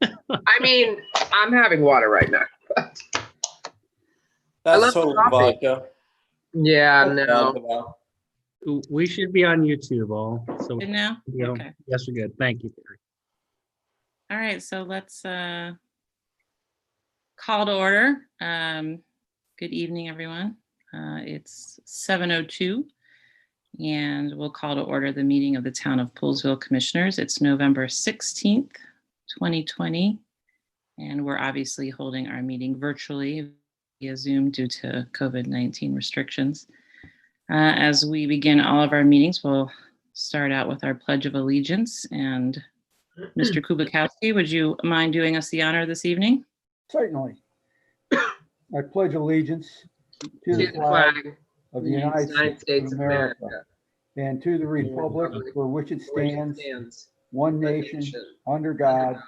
I mean, I'm having water right now. But That's total vodka. yeah, That's no. vodka. We should be on YouTube all. So Good now? Okay. Yes, we're good. Thank you, Terry. All right, so let's call to order. Good evening, everyone. It's 7:02, and we'll call to order the meeting of the Town of Poolesville Commissioners. It's November 16th, 2020, and we're obviously holding our meeting virtually via Zoom due to COVID-19 restrictions. As we begin all of our meetings, we'll start out with our Pledge of Allegiance. And Mr. Kubikowski, would you mind doing us the honor this evening? Certainly. I pledge allegiance to the flag of the United States of America and to the republic for which it stands, one nation, under God,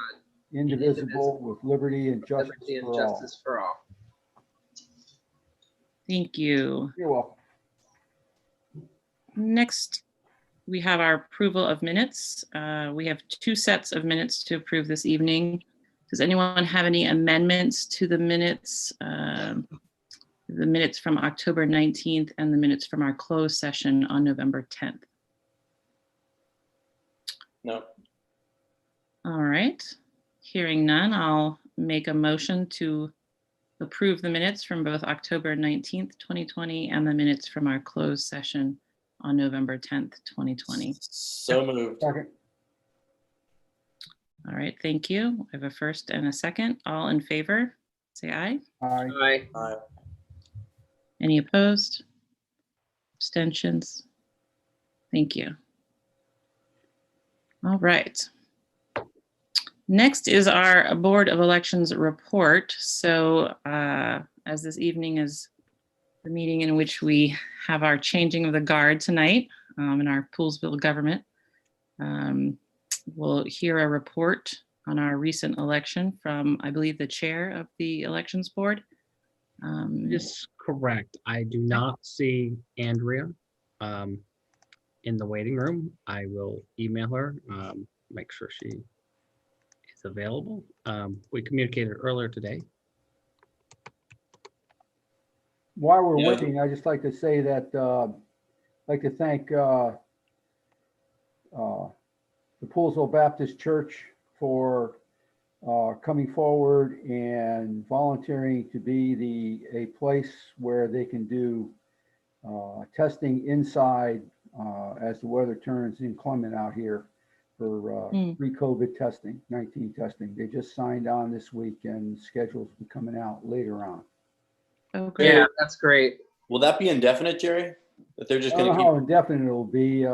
indivisible, with liberty and justice for all. Thank you. You're welcome. Next, we have our approval of minutes. We have 2 sets of minutes to approve this evening. Does anyone have any amendments to the minutes? The minutes from October 19th and the minutes from our closed session on November 10th. No. All right. Hearing none, I'll make a motion to approve the minutes from both October 19th, 2020 and the minutes from our closed session on November 10th, 2020. So moved. Second. All right, thank you. I have a first and a second. All in favor, say aye. Aye. Aye. Aye. Any opposed? Abstentions? Thank you. All right. Next is our Board of Elections report. So as this evening is the meeting in which we have our changing of the guard tonight in our Poolesville government, we'll hear a report on our recent election from, I believe, the chair of the elections board. Yes, correct. I do not see Andrea in the waiting room. I will email her, make sure she is available. We communicated earlier today. While we're Yeah. waiting, I'd just like to say that I'd like to thank the Poolesville Baptist Church for coming forward and volunteering to be a place where they can do testing inside as the weather turns inclement out here for pre-COVID testing, 19 testing. They just signed on this week and schedules will be coming out later on. Oh, great. Yeah, that's great. Will that be indefinite, Jerry? That they're just I don't going know to how indefinite it'll be.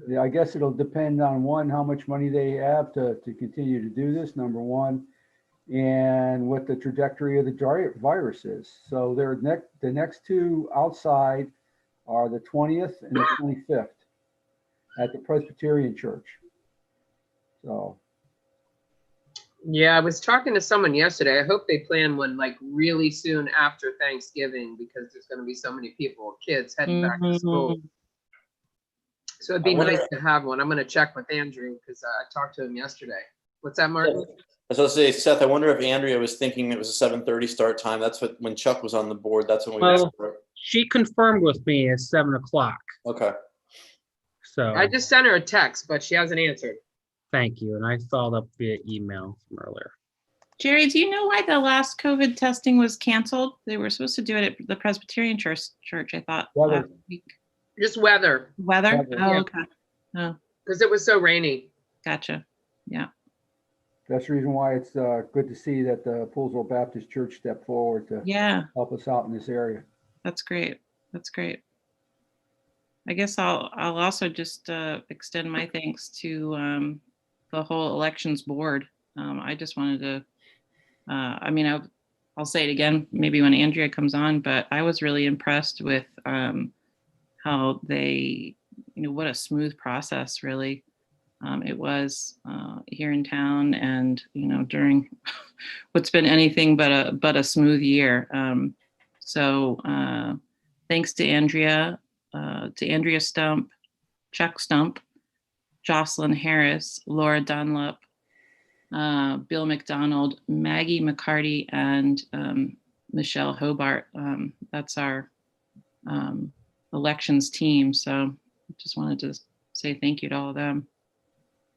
Yeah, I guess it'll depend on one, how much money they have to continue to do this, number one, and what the trajectory of the virus is. So the next 2 outside are the 20th and the 25th at the Presbyterian Church. So. Yeah, I was talking to someone yesterday. I hope they plan one like really soon after Thanksgiving because there's going to be so many people, kids heading back to school. So it'd be nice to have one. I'm going to check with Andrew because I talked to him yesterday. What's that, Martin? I was going to say, Seth, I wonder if Andrea was thinking it was a 7:30 start time. That's when Chuck was on the board. That's when we Well, she confirmed with me at 7 o'clock. Okay. So I just sent her a text, but she hasn't answered. thank you. And I followed up via email from earlier. Jerry, do you know why the last COVID testing was canceled? They were supposed to do it at the Presbyterian Church, I thought, last week. Just weather. Weather? Weather. Oh, Yeah. okay. Oh, Because it was so rainy. gotcha. Yeah. That's the reason why it's good to see that the Poolesville Baptist Church stepped forward to Yeah, help us out in this area. that's great. That's great. I guess I'll also just extend my thanks to the whole elections board. I just wanted to, I mean, I'll say it again, maybe when Andrea comes on, but I was really impressed with how they, what a smooth process really it was here in town, and during what's been anything but a smooth year. So thanks to Andrea Stump, Chuck Stump, Jocelyn Harris, Laura Dunlop, Bill McDonald, Maggie McCarty, and Michelle Hobart. That's our elections team. So just wanted to say thank you to all of them.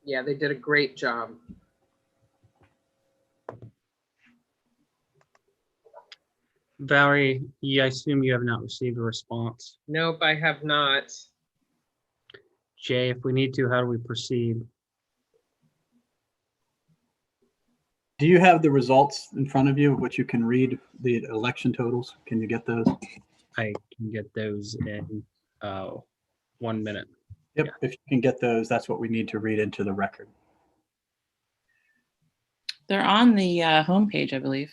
Yeah, they did a great job. Valerie, yeah, I assume you have not received a response. Nope, I have not. Jay, if we need to, how do we proceed? Do you have the results in front of you, which you can read, the election totals? Can you get those? I can get those in 1 minute. Yep, Yeah. if you can get those, that's what we need to read into the record. They're on the homepage, I believe.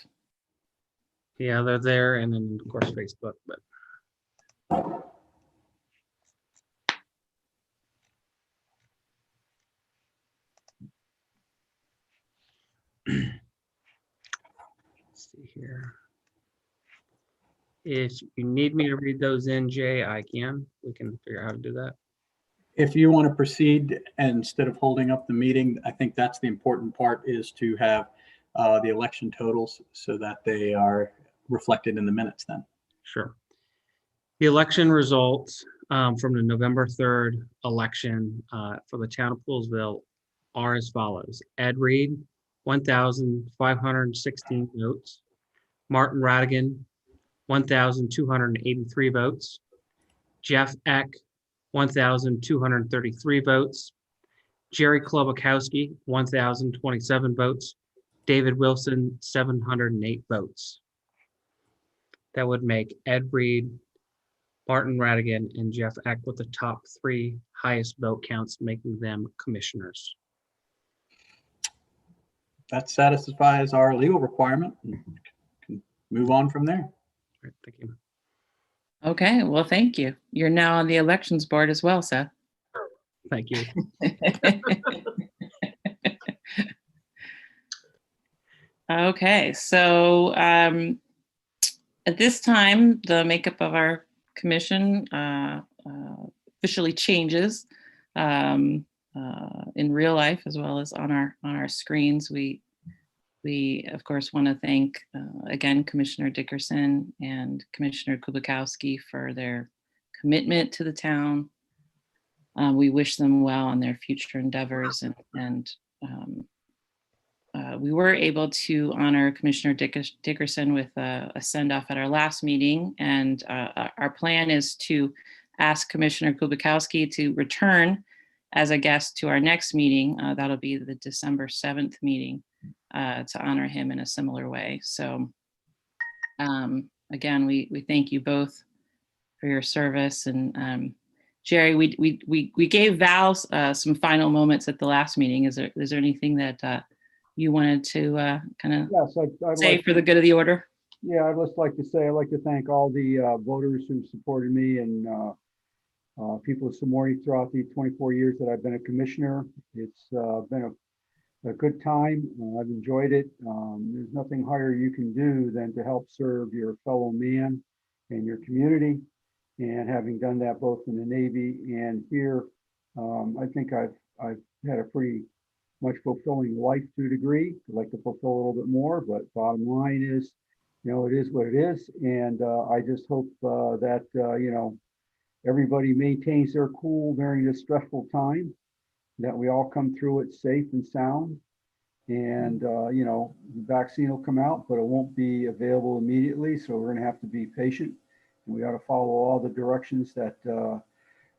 Yeah, they're there, and then of course Facebook, but let's see here. If you need me to read those in, Jay, I can. We can figure out how to do that. If you want to proceed instead of holding up the meeting, I think that's the important part, is to have the election totals so that they are reflected in the minutes then. Sure. The election results from the November 3rd election for the town of Poolesville are as follows. Ed Reed, 1,516 votes. Martin Radigan, 1,283 votes. Jeff Eck, 1,233 votes. Jerry Klobakowski, 1,027 votes. David Wilson, 708 votes. That would make Ed Reed, Martin Radigan, and Jeff Eck with the top 3 highest vote counts, making them commissioners. That satisfies our legal requirement. And can move on from there. All right, thank you. Okay, well, thank you. You're now on the elections board as well, Seth. Thank you. Okay, so at this time, the makeup of our commission officially changes in real life as well as on our screens. We of course want to thank again Commissioner Dickerson and Commissioner Kubikowski for their commitment to the town. We wish them well on their future endeavors, and we were able to honor Commissioner Dickerson with a send-off at our last meeting, and our plan is to ask Commissioner Kubikowski to return as a guest to our next meeting. That'll be the December 7th meeting to honor him in a similar way. So again, we thank you both for your service. And Jerry, we gave Val some final moments at the last meeting. Is there anything that you wanted to kind of Yes, I'd say like for the good of the order? Yeah, I'd just like to say, I'd like to thank all the voters who supported me and people who supported me throughout the 24 years that I've been a commissioner. It's been a good time. I've enjoyed it. There's nothing higher you can do than to help serve your fellow man and your community. And having done that both in the Navy and here, I think I've had a pretty much fulfilling life to a degree. I'd like to fulfill a little bit more, but bottom line is, it is what it is. And I just hope that, everybody maintains their cool during this stressful time, that we all come through it safe and sound. And, the vaccine will come out, but it won't be available immediately. So we're going to have to be patient. And we ought to follow all the directions that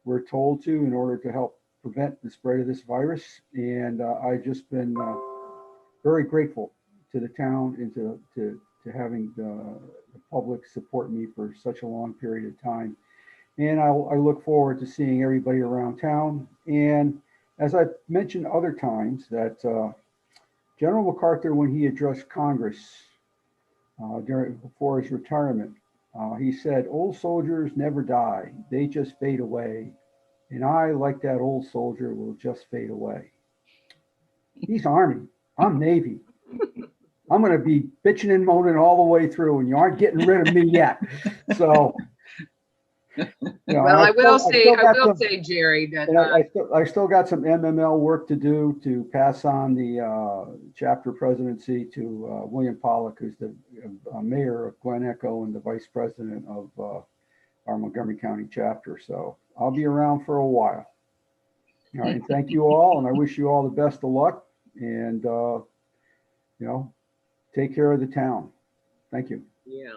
we're told to in order to help prevent the spread of this virus. And I've just been very grateful to the town and to having the public support me for such a long period of time. And I look forward to seeing everybody around town. And as I've mentioned other times, that General MacArthur, when he addressed Congress before his retirement, he said, "Old soldiers never die, they just fade away. And I, like that old soldier, will just fade away." He's Army, I'm Navy. I'm going to be bitching and moaning all the way through, and you aren't getting rid of me yet. So You know, Well, I will still got some- say, Jerry, that And I still got some MML work to do to pass on the chapter presidency to William Pollock, who's the mayor of Glen Echo and the vice president of our Montgomery County chapter. So I'll be around for a while. All right, and thank you all, and I wish you all the best of luck, and you know, take care of the town. Thank you. yeah.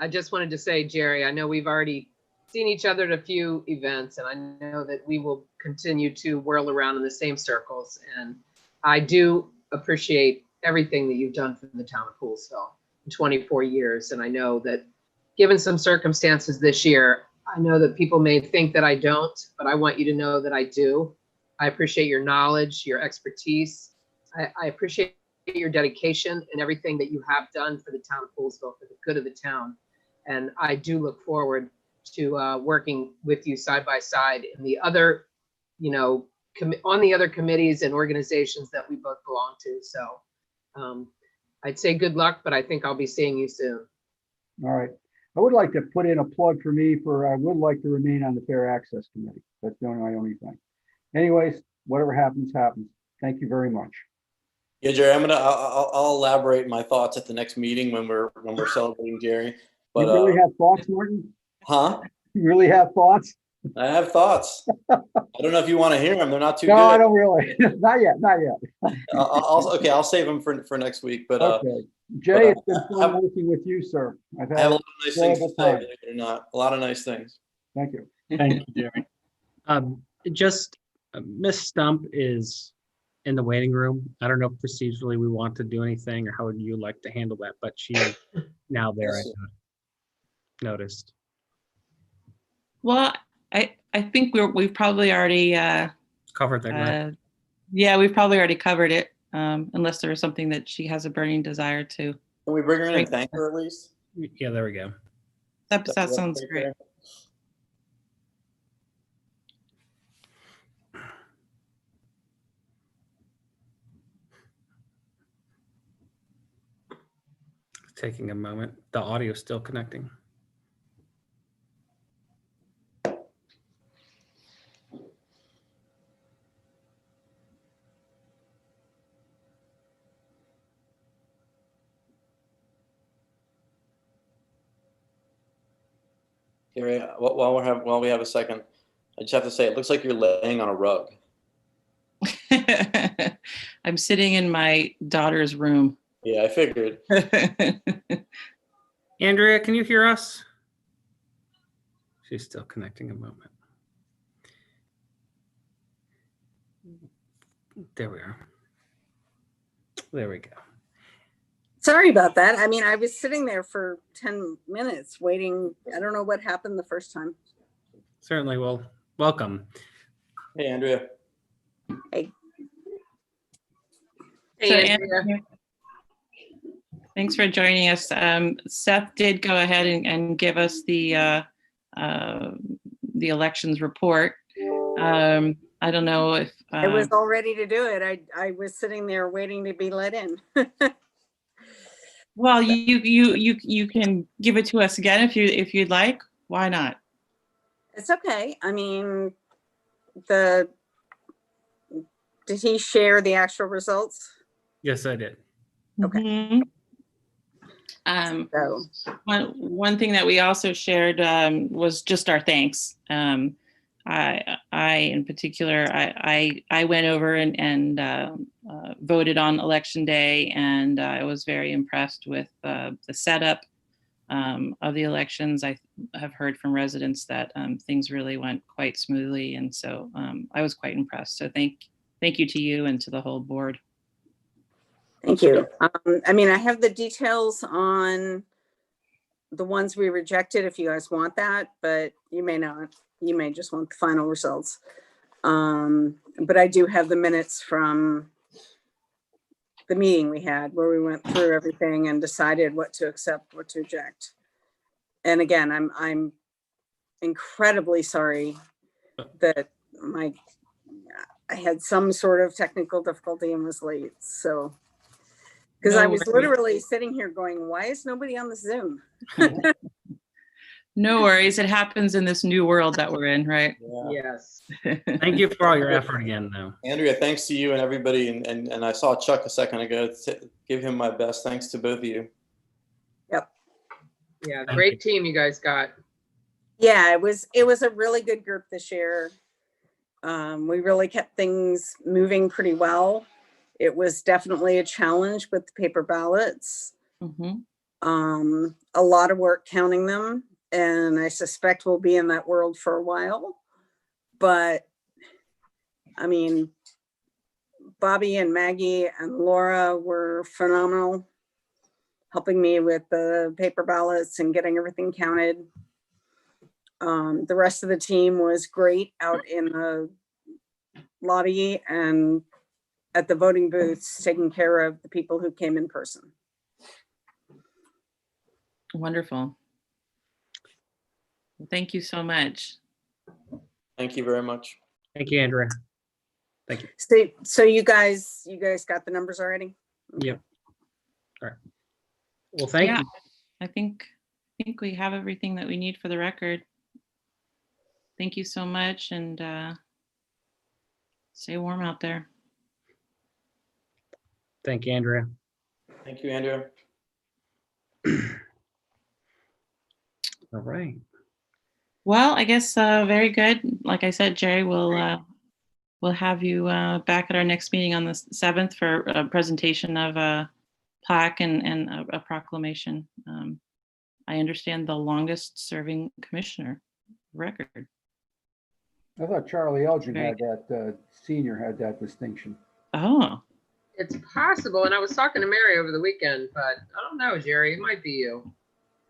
I just wanted to say, Jerry, I know we've already seen each other at a few events, and I know that we will continue to whirl around in the same circles. And I do appreciate everything that you've done for the town of Poolesville in 24 years. And I know that given some circumstances this year, I know that people may think that I don't, but I want you to know that I do. I appreciate your knowledge, your expertise. I appreciate your dedication and everything that you have done for the town of Poolesville, for the good of the town. And I do look forward to working with you side by side in the other, you know, on the other committees and organizations that we both belong to. So I'd say good luck, but I think I'll be seeing you soon. All right. I would like to put in a plug for me I would like to remain on the Fair Access Committee. That's the only thing. Anyways, whatever happens, happens. Thank you very much. Yeah, Jerry, I'll elaborate my thoughts at the next meeting when we're celebrating Jerry. But You really have thoughts, Martin? huh? You really have thoughts? I have thoughts. I don't know if you want to hear them. They're not too No, good. I don't really. Not yet. Okay, I'll save them for next week. But Okay. Jay, it's been I fun working with you, sir. I have a lot of nice things to enjoyable say, time. believe it or not. A lot of nice things. Thank you. Thank you, Jerry. Just Miss Stump is in the waiting room. I don't know if procedurally we want to do anything or how would you like to handle that, but she is now there. I noticed. Well, I think we've probably already Covered that, right? yeah, we've probably already covered it, unless there is something that she has a burning desire to. Can we bring her in and thank her at least? Yeah, there we go. That sounds great. Taking a moment. The audio is still connecting. Jerry, while we have a second, I just have to say, it looks like you're laying on a rug. I'm sitting in my daughter's room. Yeah, I figured. Andrea, can you hear us? She's still connecting a moment. There we are. There we go. Sorry about that. I mean, I was sitting there for 10 minutes waiting. I don't know what happened the first time. Certainly. Well, welcome. Hey, Andrea. Hey. Hey, So, Andrea. Andrea, thanks for joining us. Seth did go ahead and give us the elections report. I don't know if I was all ready to do it. I was sitting there waiting to be let in. well, you can give it to us again if you'd like. Why not? It's okay. I mean, did he share the actual results? Yes, I did. Okay. Mhm. So, One thing that we also shared was just our thanks. I in particular, I went over and voted on election day, and I was very impressed with the setup of the elections. I have heard from residents that things really went quite smoothly, and so I was quite impressed. So thank you to you and to the whole board. thank you. I mean, I have the details on the ones we rejected if you guys want that, but you may not. You may just want the final results. But I do have the minutes from the meeting we had where we went through everything and decided what to accept, what to reject. And again, I'm incredibly sorry that I had some sort of technical difficulty and was late. So, because I was literally sitting here going, why is nobody on the Zoom? No worries. It happens in this new world that we're in, right? Yeah. Yes. Thank you for all your effort again, though. Andrea, thanks to you and everybody, and I saw Chuck a second ago. Give him my best. Thanks to both of you. Yeah, Thank great you. team you guys got. Yeah, it was a really good group this year. We really kept things moving pretty well. It was definitely a challenge with the paper ballots. Mhm. A lot of work counting them, and I suspect we'll be in that world for a while. But I mean, Bobby and Maggie and Laura were phenomenal, helping me with the paper ballots and getting everything counted. The rest of the team was great out in the lobby and at the voting booths, taking care of the people who came in person. Wonderful. Thank you so much. Thank you very much. Thank you, Andrea. Thank you. So you guys got the numbers already? Yep. All right. Well, thank Yeah. you. I think we have everything that we need for the record. Thank you so much, and stay warm out there. Thank you, Andrea. Thank you, Andrea. All right. Well, I guess very good. Like I said, Jerry, we'll have you back at our next meeting on the 7th for a presentation of a plaque and a proclamation. I understand the longest serving commissioner record. I thought Charlie Elgin Very had that, senior had that distinction. Oh, It's possible, and I was talking to Mary over the weekend, but I don't know, Jerry, it might be you.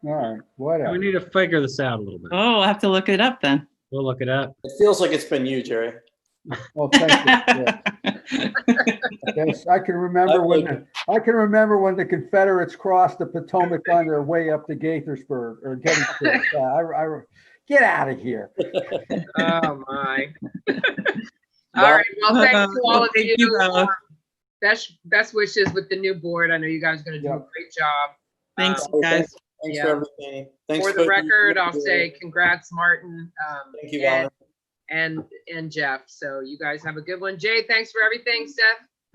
All right, We whatever. need to figure this out a little bit. I'll have to look it up then. We'll look it up. It feels like it's been you, Jerry. Well, thank you. Yes, I can remember when the Confederates crossed the Potomac on their way up to Gaithersburg or Gettysburg. Get out of here. Oh, my. All right, well, thanks to all of Thank you both. Best wishes with the new board. I know you guys are going to do a Yep. great job. Thanks, Oh, guys. Thanks Yeah. for everything. Thanks For the both of you. record, I'll say congrats, Martin. Thank you, Ed, Valor. and Jeff. So you guys have a good one. Jay, thanks for everything. Seth,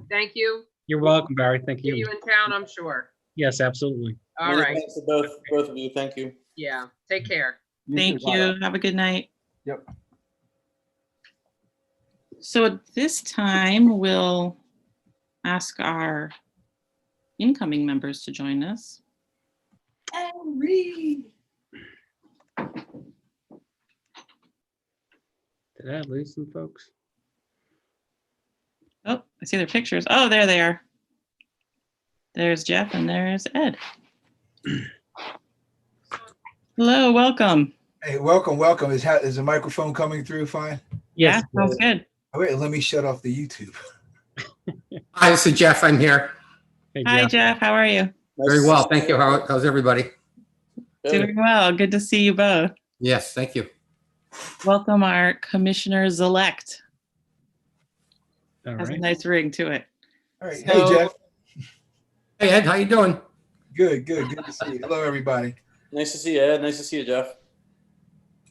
thank you. You're welcome, Barry. Thank See you. you in town, I'm sure. Yes, absolutely. All Many right. thanks to both of you. Thank you. Yeah. Take care. Thank too. you. Have a good night. Yep. So at this time, we'll ask our incoming members to join us. Did I lose some folks? Oh, I see their pictures. Oh, there they are. There's Jeff and there's Ed. Hello, welcome. Hey, welcome. Is the microphone coming through fine? Yes. Yeah, sounds good. Oh, wait, let me shut off the YouTube. Hi, this is Jeff. I'm here. Hey, Hi, Jeff. Jeff. How are you? Nice Very to well. see Thank you. How's everybody? Good. Doing well. Good to see you both. Yes, thank you. Welcome our commissioners elect. All Has a right. nice ring to it. All right. So- Hey, Jeff. Hey, Ed, how you doing? Good to see you. Hello, everybody. Nice to see you, Ed. Nice to see you, Jeff.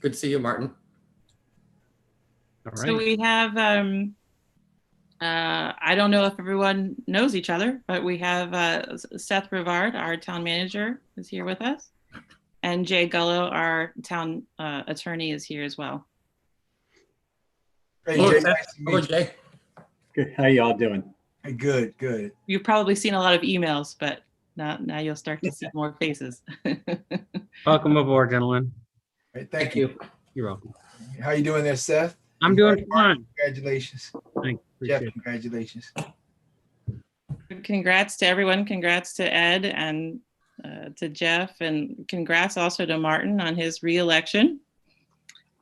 Good to see you, Martin. All So right. we have, I don't know if everyone knows each other, but we have Seth Rivard, our town manager, is here with us. And Jay Gullo, our town attorney, is here as well. Hey, Hello, Jay. Seth. Nice to Hello, meet you. Jay. Good. How y'all doing? Hey, good. You've probably seen a lot of emails, but now you'll start to see more faces. Welcome aboard, gentlemen. Hey, Thank you. You're welcome. How you doing there, Seth? I'm doing fine. Congratulations. Thanks. Jeff, Appreciate it. congratulations. Congrats to everyone. Congrats to Ed and to Jeff, and congrats also to Martin on his reelection.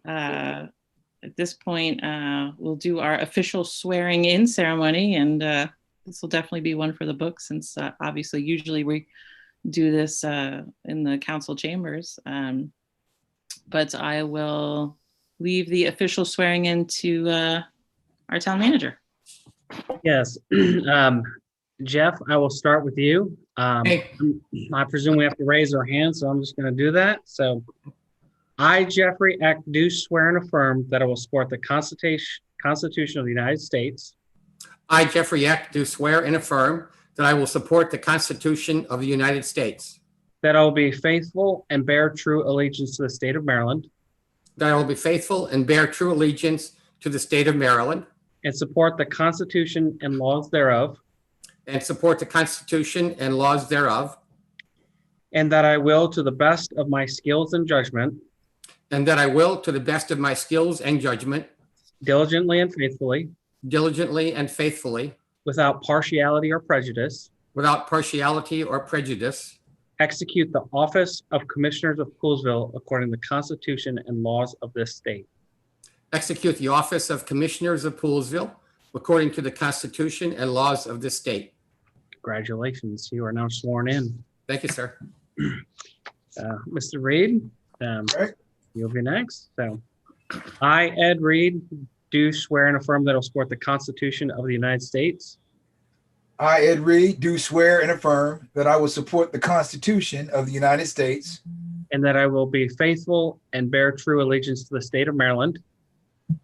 At this point, we'll do our official swearing in ceremony, and this will definitely be one for the book, since obviously usually we do this in the council chambers. But I will leave the official swearing in to our town manager. Yes. Jeff, I will start with you. Hey. I presume we have to raise our hands, so I'm just going to do that. So I, Jeffrey Eck, do swear and affirm that I will support the Constitution of the United States, I, Jeffrey Eck, do swear and affirm that I will support the Constitution of the United States, that I will be faithful and bear true allegiance to the state of Maryland, that I will be faithful and bear true allegiance to the state of Maryland, and support the Constitution and laws thereof, and support the Constitution and laws thereof, and that I will, to the best of my skills and judgment, and that I will, to the best of my skills and judgment, diligently and faithfully, diligently and faithfully, without partiality or prejudice, without partiality or prejudice, execute the office of Commissioners of Poolsville according to the Constitution and laws of this state. execute the office of Commissioners of Poolsville according to the Constitution and laws of this state. Congratulations, you are now sworn in. Thank you, sir. Mr. Reed, Right. you'll be next. So, I, Ed Reed, do swear and affirm that I will support the Constitution of the United States, I, Ed Reed, do swear and affirm that I will support the Constitution of the United States, and that I will be faithful and bear true allegiance to the state of Maryland,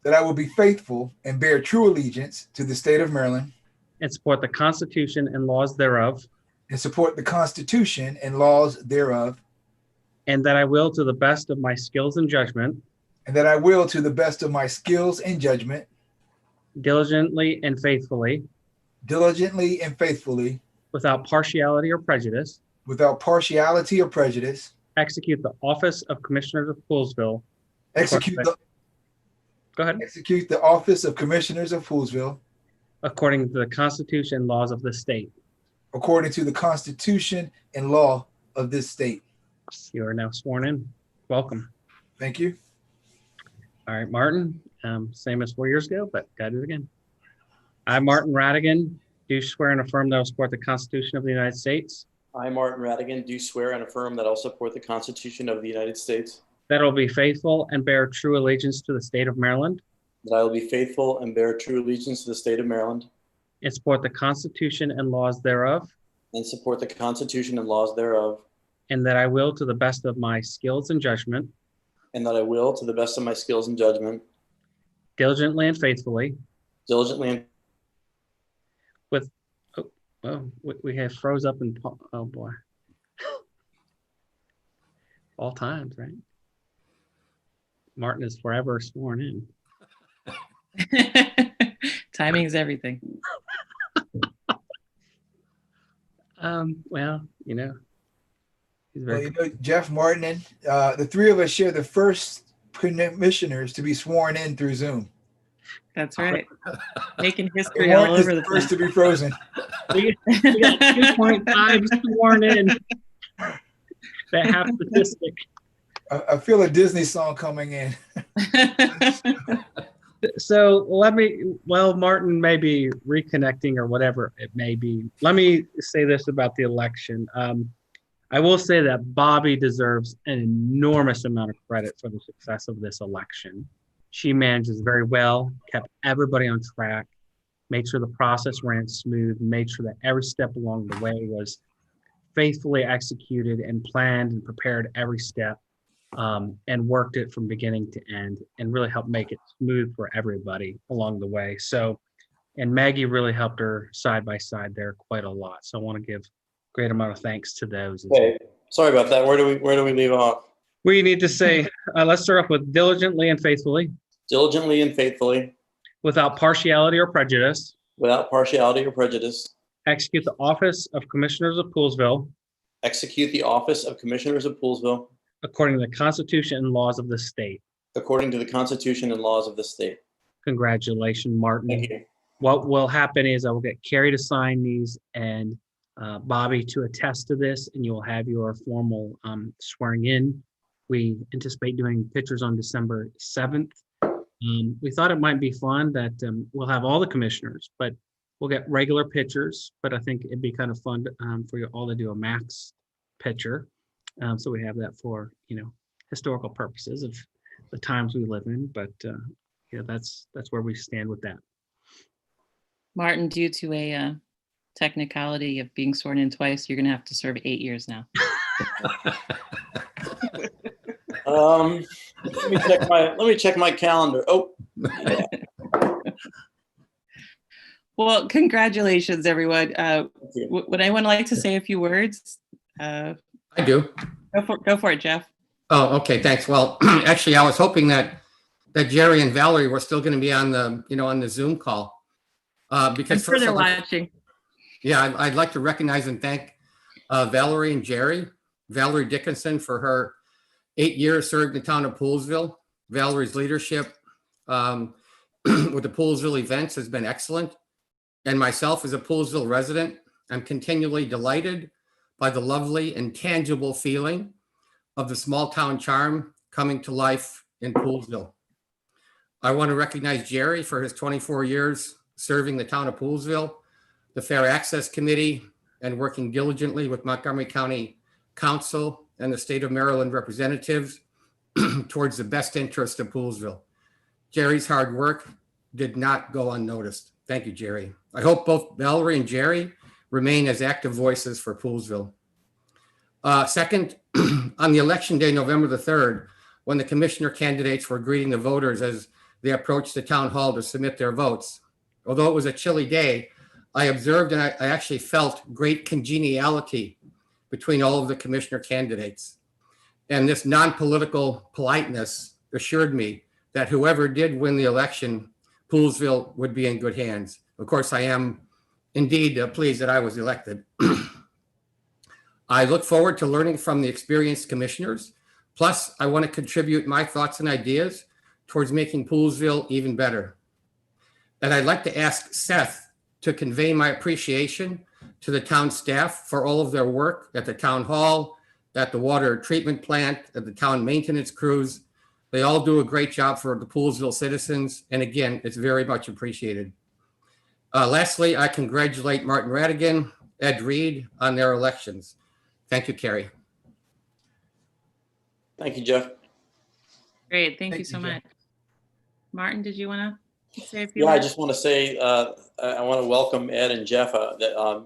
that I will be faithful and bear true allegiance to the state of Maryland, and support the Constitution and laws thereof, and support the Constitution and laws thereof, and that I will, to the best of my skills and judgment, and that I will, to the best of my skills and judgment, diligently and faithfully, diligently and faithfully, without partiality or prejudice, without partiality or prejudice, execute the office of Commissioners of Poolsville. execute Go ahead. the office of Commissioners of Poolsville According to the Constitution and laws of the state. according to the Constitution and law of this state. You are now sworn in. Welcome. Thank you. All right, Martin, same as 4 years ago, but got it again. I, Martin Radigan, do swear and affirm that I will support the Constitution of the United States, I, Martin Radigan, do swear and affirm that I'll support the Constitution of the United States, that I will be faithful and bear true allegiance to the state of Maryland, that I will be faithful and bear true allegiance to the state of Maryland, and support the Constitution and laws thereof, and support the Constitution and laws thereof, and that I will, to the best of my skills and judgment, and that I will, to the best of my skills and judgment, diligently and faithfully, diligently and oh, we have froze up and, oh boy. All times, right? Martin is forever sworn in. Timing is everything. Well, you know, he's Well, very, you know, Jeff, Martin, and the three of us share the first commissioners to be sworn in through Zoom. That's right. Making And history all Martin is over the the first place. to be frozen. we got 2.5 sworn in. That half statistic. I feel a Disney song coming in. So well, Martin may be reconnecting or whatever it may be. Let me say this about the election. I will say that Bobby deserves an enormous amount of credit for the success of this election. She manages very well, kept everybody on track, made sure the process ran smooth, made sure that every step along the way was faithfully executed and planned and prepared every step, and worked it from beginning to end and really helped make it smooth for everybody along the way. So, and Maggie really helped her side by side there quite a lot. So I want to give a great amount of thanks to those. as well. Hey, sorry about that. Where do we leave off? We need to say, let's start off with diligently and faithfully, Diligently and faithfully, without partiality or prejudice, without partiality or prejudice, execute the office of Commissioners of Poolsville execute the office of Commissioners of Poolsville according to the Constitution and laws of the state. according to the Constitution and laws of the state. Congratulations, Martin. Thank you. What will happen is I will get Carrie to sign these and Bobby to attest to this, and you will have your formal swearing in. We anticipate doing pictures on December 7th. We thought it might be fun that we'll have all the commissioners, but we'll get regular pictures. But I think it'd be kind of fun for you all to do a max picture. So we have that for, historical purposes of the times we live in. But that's where we stand with that. Martin, due to a technicality of being sworn in twice, you're going to have to serve 8 years now. Let me check my calendar. Oh, yeah. Well, congratulations, everyone. you. Would anyone like to say a few words? I do. Go for it, Jeff. Oh, okay, thanks. Well, actually, I was hoping that Jerry and Valerie were still going to be on the Zoom call. I'm Because sure they're I'd like- watching. yeah, I'd like to recognize and thank Valerie and Jerry. Valerie Dickinson for her 8 years served in the town of Poolesville. Valerie's leadership with the Poolesville events has been excellent. And myself as a Poolesville resident, I'm continually delighted by the lovely and tangible feeling of the small town charm coming to life in Poolesville. I want to recognize Jerry for his 24 years serving the town of Poolesville, the Fair Access Committee, and working diligently with Montgomery County Council and the state of Maryland representatives towards the best interest of Poolesville. Jerry's hard work did not go unnoticed. Thank you, Jerry. I hope both Valerie and Jerry remain as active voices for Poolesville. Second, on the election day, November the 3rd, when the commissioner candidates were greeting the voters as they approached the town hall to submit their votes. Although it was a chilly day, I observed and I actually felt great congeniality between all of the commissioner candidates. And this non-political politeness assured me that whoever did win the election, Poolesville would be in good hands. Of course, I am indeed pleased that I was elected. I look forward to learning from the experienced commissioners. Plus, I want to contribute my thoughts and ideas towards making Poolesville even better. And I'd like to ask Seth to convey my appreciation to the town staff for all of their work at the town hall, at the water treatment plant, at the town maintenance crews. They all do a great job for the Poolesville citizens. And again, it's very much appreciated. Lastly, I congratulate Martin Radigan, Ed Reed on their elections. Thank you, Carrie. Thank you, Jeff. Great. Thank you Thank so you, Jeff. much. Martin, did you want to say a few Yeah, I words? just want to say I want to welcome Ed and Jeff. That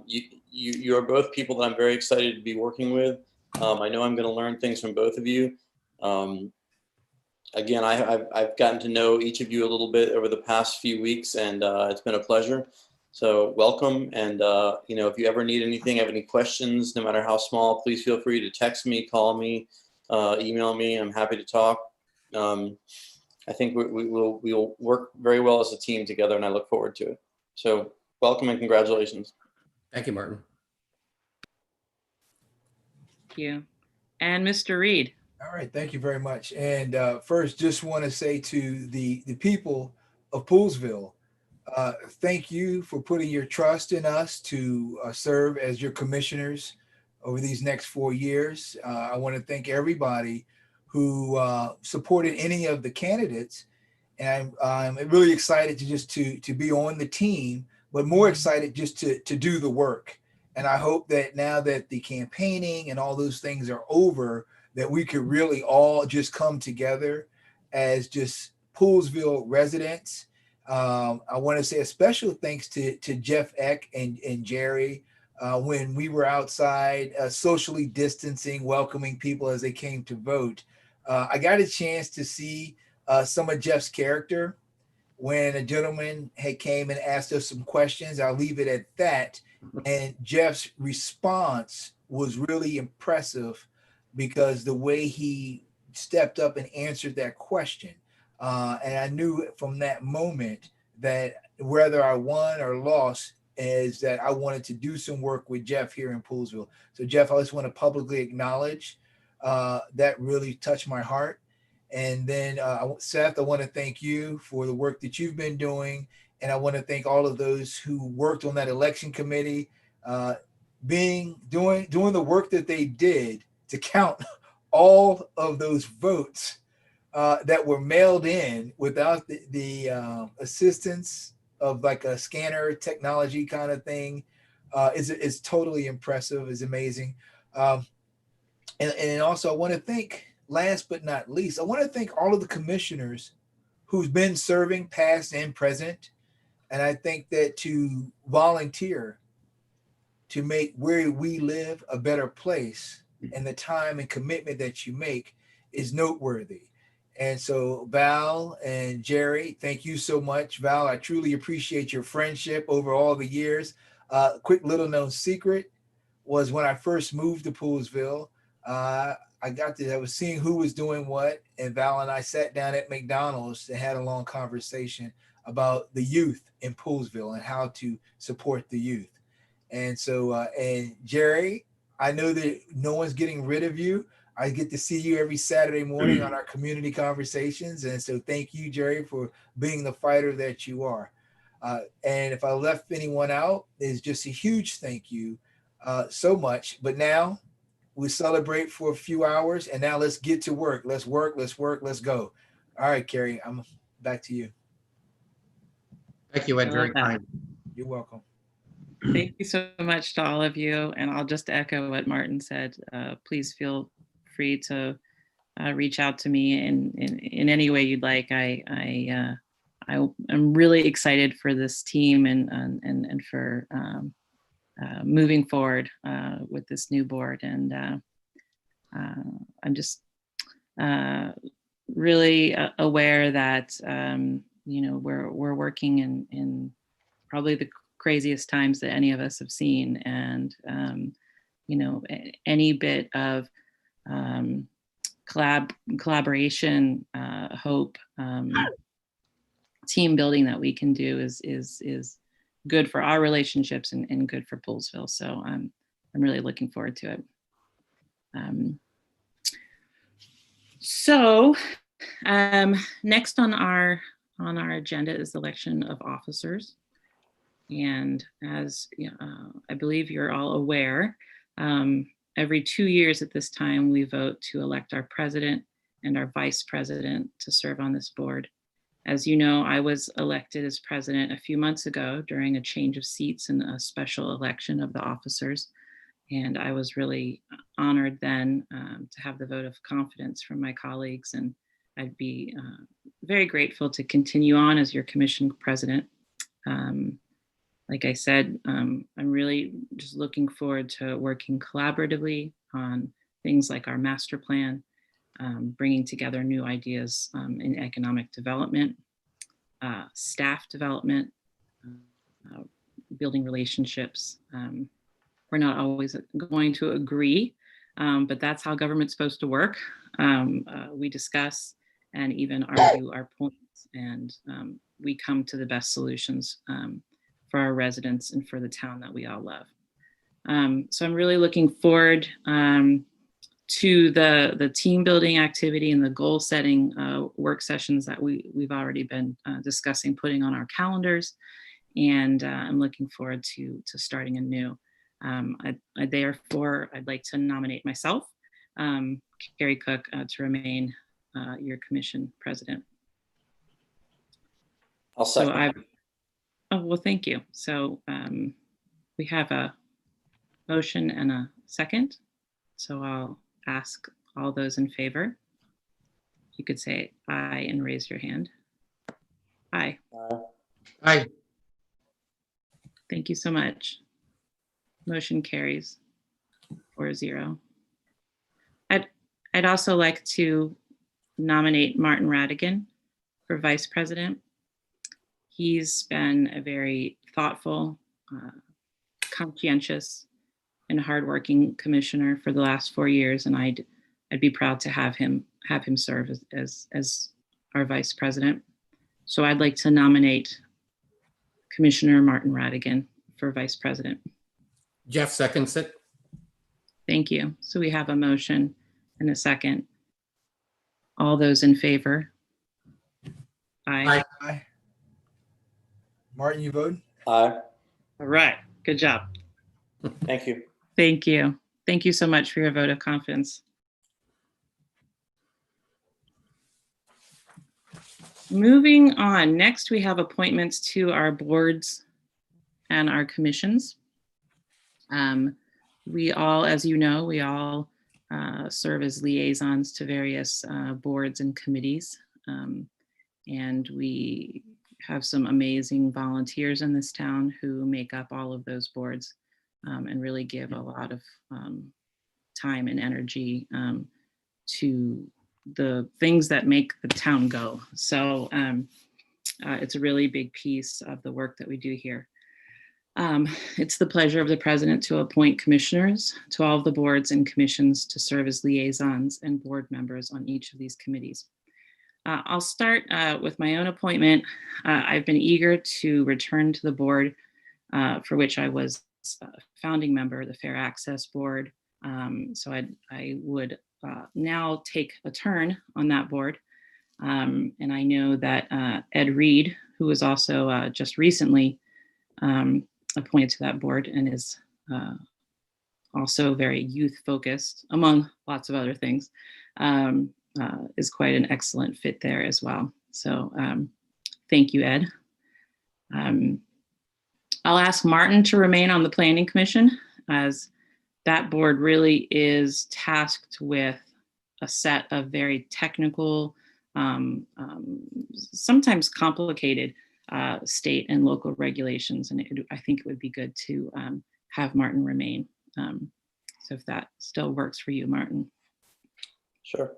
you are both people that I'm very excited to be working with. I know I'm going to learn things from both of you. Again, I've gotten to know each of you a little bit over the past few weeks, and it's been a pleasure. So welcome, and if you ever need anything, have any questions, no matter how small, please feel free to text me, call me, email me. I'm happy to talk. I think we'll work very well as a team together, and I look forward to it. So welcome and congratulations. Thank you, Martin. Thank you. And Mr. Reed. All right, thank you very much. And first, just want to say to the people of Poolesville, thank you for putting your trust in us to serve as your commissioners over these next 4 years. I want to thank everybody who supported any of the candidates, and I'm really excited to be on the team, but more excited just to do the work. And I hope that now that the campaigning and all those things are over, that we could really all just come together as just Poolesville residents. I want to say a special thanks to Jeff Eck and Jerry when we were outside socially distancing, welcoming people as they came to vote. I got a chance to see some of Jeff's character when a gentleman had came and asked us some questions. I'll leave it at that. And Jeff's response was really impressive because the way he stepped up and answered that question. And I knew from that moment that whether I won or lost is that I wanted to do some work with Jeff here in Poolesville. So Jeff, I just want to publicly acknowledge that really touched my heart. And then Seth, I want to thank you for the work that you've been doing. And I want to thank all of those who worked on that election committee, doing the work that they did to count all of those votes that were mailed in without the assistance of like a scanner technology kind of thing. Is totally impressive, is amazing. And also I want to thank, last but not least, I want to thank all of the commissioners who's been serving past and present. And I think that to volunteer to make where we live a better place and the time and commitment that you make is noteworthy. And so Val and Jerry, thank you so much. Val, I truly appreciate your friendship over all the years. Quick little known secret was when I first moved to Poolsville, I was seeing who was doing what, and Val and I sat down at McDonald's and had a long conversation about the youth in Poolsville and how to support the youth. And so, and Jerry, I know that no one's getting rid of you. I get to see you every Saturday morning on our community conversations. And so thank you, Jerry, for being the fighter that you are. And if I left anyone out, is just a huge thank you so much. But now we celebrate for a few hours, and now let's get to work. Let's work, let's go. All right, Carrie, I'm back to you. Thank you, Ed. I love Very that. kind. You're welcome. Thank you so much to all of you. And I'll just echo what Martin said. Please feel free to reach out to me in any way you'd like. I'm really excited for this team and for moving forward with this new board. And I'm just really aware that we're working in probably the craziest times that any of us have seen, and any bit of collaboration, hope, team building that we can do is good for our relationships and good for Poolsville. So I'm really looking forward to it. So next on our agenda is the election of officers. And as I believe you're all aware, every 2 years at this time, we vote to elect our president and our vice president to serve on this board. As you know, I was elected as president a few months ago during a change of seats in a special election of the officers. And I was really honored then to have the vote of confidence from my colleagues. And I'd be very grateful to continue on as your commission president. Like I said, I'm really just looking forward to working collaboratively on things like our master plan, bringing together new ideas in economic development, staff development, building relationships. We're not always going to agree, but that's how government's supposed to work. We discuss and even argue our points, and we come to the best solutions for our residents and for the town that we all love. So I'm really looking forward to the team building activity and the goal setting work sessions that we've already been discussing putting on our calendars. And I'm looking forward to starting anew. Therefore, I'd like to nominate myself, Carrie Cook, to remain your commission president. I'll second. So oh, well, thank you. So we have a motion and a second. So I'll ask all those in favor. You could say aye and raise your hand. Aye. Hi. Thank you so much. Motion carries 4-0. I'd also like to nominate Martin Radigan for vice president. He's been a very thoughtful, conscientious, and hardworking commissioner for the last 4 years, and I'd be proud to have him serve as our vice president. So I'd like to nominate Commissioner Martin Radigan for vice president. Jeff seconds it. Thank you. So we have a motion and a second. All those in favor? Aye. Aye. Aye. Martin, you vote? Aye. All right. Good job. Thank you. Thank you. Thank you so much for your vote of confidence. Moving on, next we have appointments to our boards and our commissions. We all, as you know, we all serve as liaisons to various boards and committees. And we have some amazing volunteers in this town who make up all of those boards and really give a lot of time and energy to the things that make the town go. So it's a really big piece of the work that we do here. It's the pleasure of the president to appoint commissioners to all of the boards and commissions to serve as liaisons and board members on each of these committees. I'll start with my own appointment. I've been eager to return to the board for which I was a founding member of the Fair Access Board. So I would now take a turn on that board. And I know that Ed Reed, who was also just recently appointed to that board and is also very youth focused, among lots of other things, is quite an excellent fit there as well. So thank you, Ed. I'll ask Martin to remain on the Planning Commission, as that board really is tasked with a set of very technical, sometimes complicated state and local regulations. And I think it would be good to have Martin remain. So if that still works for you, Martin. Sure.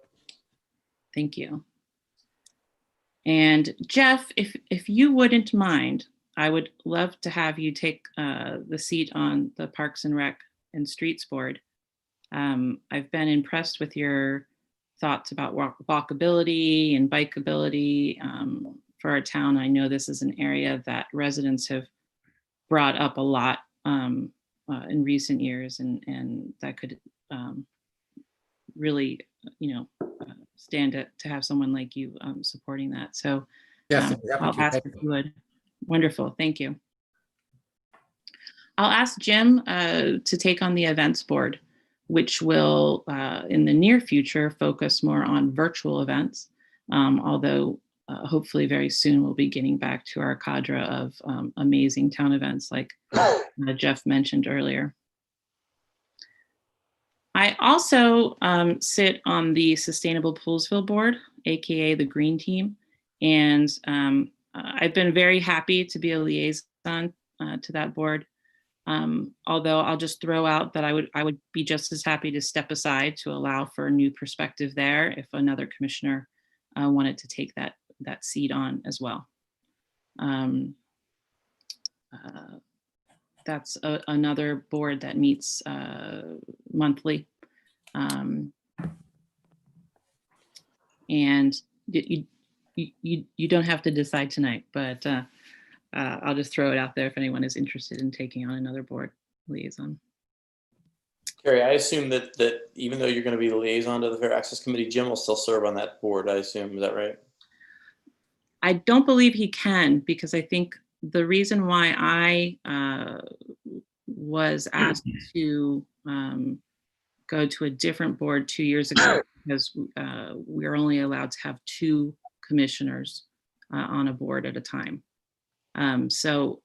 Thank you. And Jeff, if you wouldn't mind, I would love to have you take the seat on the Parks and Rec and Streets Board. I've been impressed with your thoughts about walkability and bikeability for our town. I know this is an area that residents have brought up a lot in recent years, and that could really, stand to have someone like you supporting that. So Yes, I'll ask if you would. Wonderful, thank you. I'll ask Jim to take on the events board, which will, in the near future, focus more on virtual events, although hopefully very soon we'll be getting back to our cadre of amazing town events like Jeff mentioned earlier. I also sit on the Sustainable Poolsville Board, AKA the Green Team, and I've been very happy to be a liaison to that board. Although I'll just throw out that I would be just as happy to step aside to allow for a new perspective there if another commissioner wanted to take that seat on as well. That's another board that meets monthly. And you don't have to decide tonight, but I'll just throw it out there if anyone is interested in taking on another board liaison. Carrie, I assume that even though you're going to be the liaison to the Fair Access Committee, Jim will still serve on that board, I assume. Is that right? I don't believe he can, because I think the reason why I was asked to go to a different board 2 years ago, because we're only allowed to have 2 commissioners on a board at a time. So,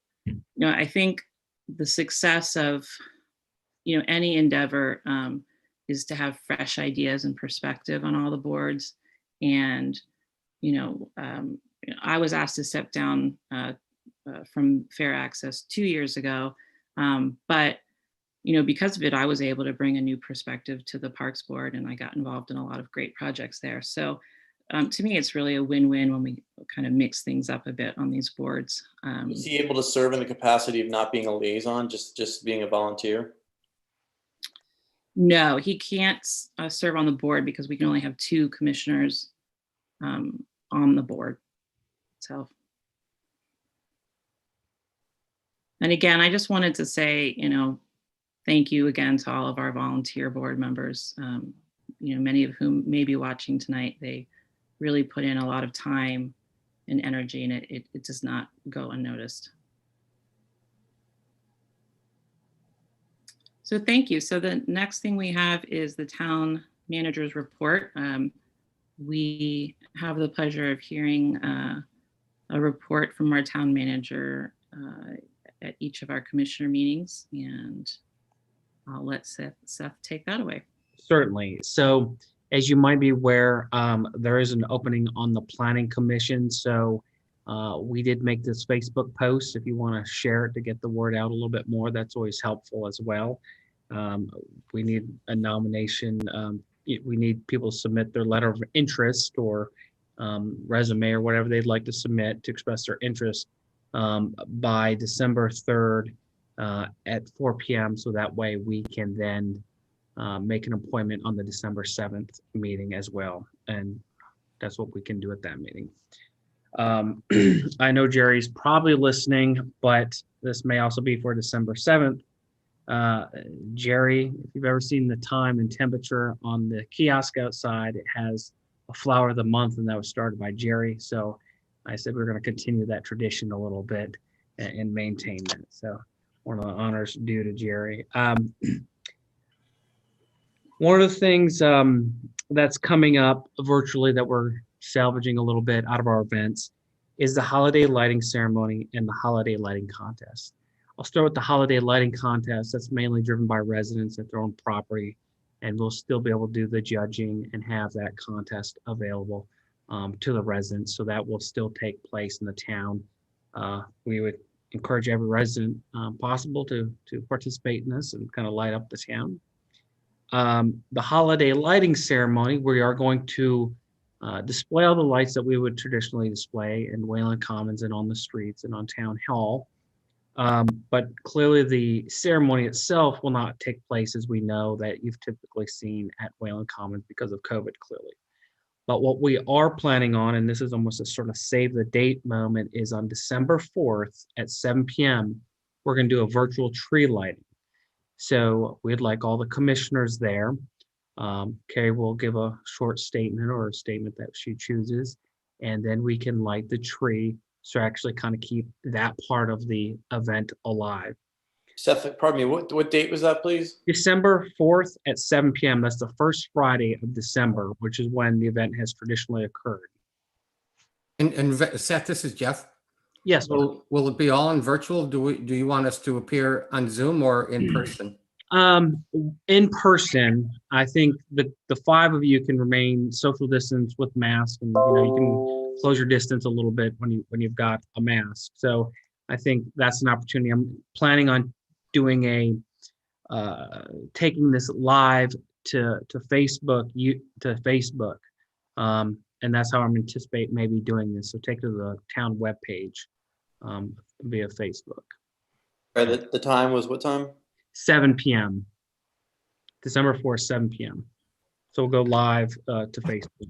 I think the success of, any endeavor is to have fresh ideas and perspective on all the boards. And, I was asked to step down from Fair Access 2 years ago. But, because of it, I was able to bring a new perspective to the Parks Board, and I got involved in a lot of great projects there. So to me, it's really a win-win when we kind of mix things up a bit on these boards. Is he able to serve in the capacity of not being a liaison, just being a volunteer? No, he can't serve on the board because we can only have 2 commissioners on the board itself. And again, I just wanted to say, thank you again to all of our volunteer board members, many of whom may be watching tonight. They really put in a lot of time and energy, and it does not go unnoticed. So thank you. So the next thing we have is the town manager's report. We have the pleasure of hearing a report from our town manager at each of our commissioner meetings, and I'll let Seth take that away. Certainly. So as you might be aware, there is an opening on the Planning Commission. So we did make this Facebook post. If you want to share it to get the word out a little bit more, that's always helpful as well. We need a nomination, we need people to submit their letter of interest or resume or whatever they'd like to submit to express their interest by December 3rd at 4 p.m. So that way we can then make an appointment on the December 7th meeting as well. And that's what we can do at that meeting. I know Jerry's probably listening, but this may also be for December 7th. Jerry, if you've ever seen the time and temperature on the kiosk outside, it has a flower of the month, and that was started by Jerry. So I said we're going to continue that tradition a little bit and maintain that. So one of the honors due to Jerry. One of the things that's coming up virtually that we're salvaging a little bit out of our events is the holiday lighting ceremony and the holiday lighting contest. I'll start with the holiday lighting contest. That's mainly driven by residents at their own property, and we'll still be able to do the judging and have that contest available to the residents. So that will still take place in the town. We would encourage every resident possible to participate in this and kind of light up the town. The holiday lighting ceremony, we are going to display all the lights that we would traditionally display in Wayland Commons and on the streets and on Town Hall. But clearly the ceremony itself will not take place as we know that you've typically seen at Wayland Commons because of COVID clearly. But what we are planning on, and this is almost a sort of save the date moment, is on December 4th at 7 p.m., we're going to do a virtual tree lighting. So we'd like all the commissioners there. Carrie will give a short statement or a statement that she chooses, and then we can light the tree. So actually kind of keep that part of the event alive. Seth, pardon me, what date was that, please? December 4th at 7 p.m. That's the first Friday of December, which is when the event has traditionally occurred. And Seth, this is Jeff. Yes. Will it be all in virtual? Do you want us to appear on Zoom or in person? In person. I think the five of you can remain social distance with masks, and you can close your distance a little bit when you've got a mask. So I think that's an opportunity. I'm planning on doing taking this live to Facebook, and that's how I'm anticipate maybe doing this. So take it to the town webpage via Facebook. Right, the time was what time? 7 p.m. December 4th, 7 p.m. So we'll go live to Facebook,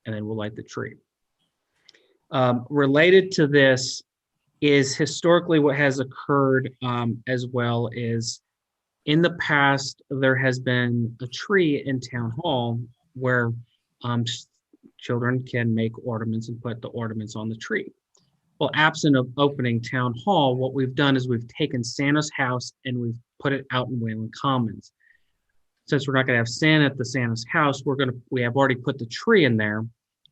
and then we'll light the tree. Related to this is historically what has occurred as well is in the past, there has been a tree in Town Hall where children can make ornaments and put the ornaments on the tree. Well, absent of opening Town Hall, what we've done is we've taken Santa's house and we've put it out in Wayland Commons. Since we're not going to have Santa at the Santa's house, we have already put the tree in there,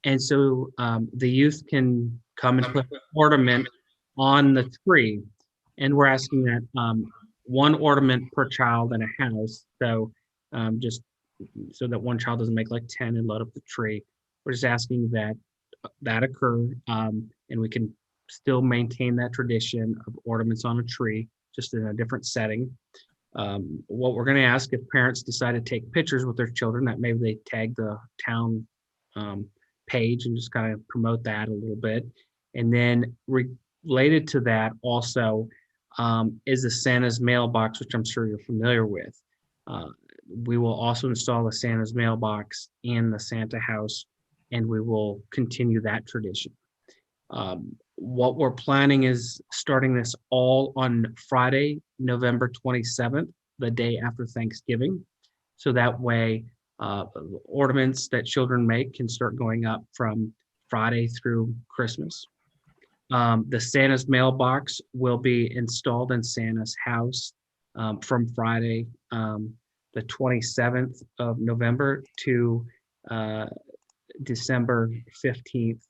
and so the youth can come and put the ornament on the tree, and we're asking that one ornament per child in a house. So just so that one child doesn't make like 10 and load up the tree. We're just asking that occur, and we can still maintain that tradition of ornaments on a tree, just in a different setting. What we're going to ask, if parents decide to take pictures with their children, that maybe they tag the town page and just kind of promote that a little bit. And then related to that also is the Santa's mailbox, which I'm sure you're familiar with. We will also install the Santa's mailbox in the Santa house, and we will continue that tradition. What we're planning is starting this all on Friday, November 27th, the day after Thanksgiving. So that way, ornaments that children make can start going up from Friday through Christmas. The Santa's mailbox will be installed in Santa's house from Friday, the 27th of November to December 15th.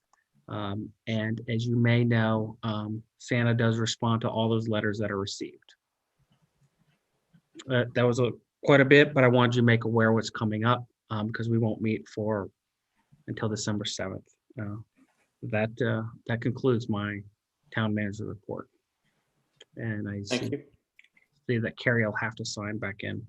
And as you may know, Santa does respond to all those letters that are received. That was quite a bit, but I wanted you to make aware what's coming up because we won't meet until December 7th. That concludes my town manager report. And I see that Carrie will have to sign back in.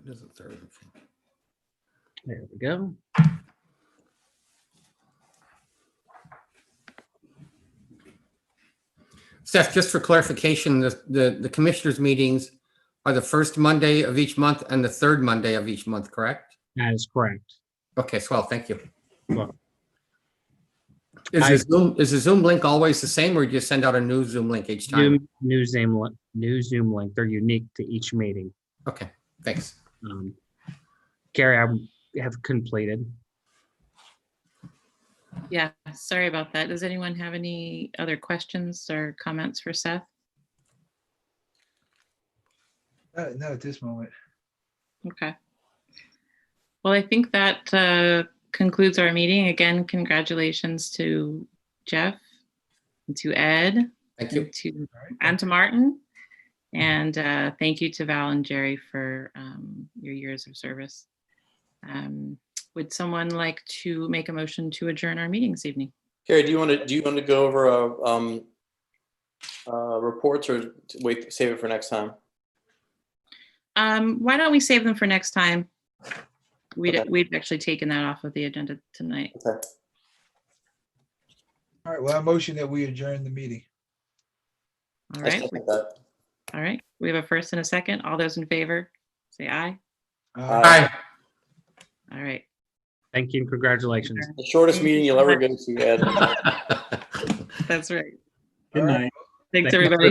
It is the third. There we go. Seth, just for clarification, the commissioners' meetings are the first Monday of each month and the third Monday of each month, correct? That is correct. Okay, swell, thank you. Well, Is the Zoom link always the same, or do you send out a new Zoom link each time? new Zoom link. They're unique to each meeting. Okay, thanks. Gary, I have completed. Yeah, sorry about that. Does anyone have any other questions or comments for Seth? Not at this moment. Okay. Well, I think that concludes our meeting. Again, congratulations to Jeff, and to Ed, Thank you. and to Martin. And thank you to Val and Jerry for your years of service. Would someone like to make a motion to adjourn our meeting this evening? Carrie, do you want to go over reports, or wait, save it for next time? Why don't we save them for next time? Okay. We've actually taken that off of the agenda tonight. Okay. All right, well, I motion that we adjourn the meeting. All I right. second that. All right. We have a first and a second. All those in favor, say aye. Bye. All right. Thank you and congratulations. The shortest meeting you'll ever go to, Ed. That's right. Good All right. night. Thanks, Thank you. everybody.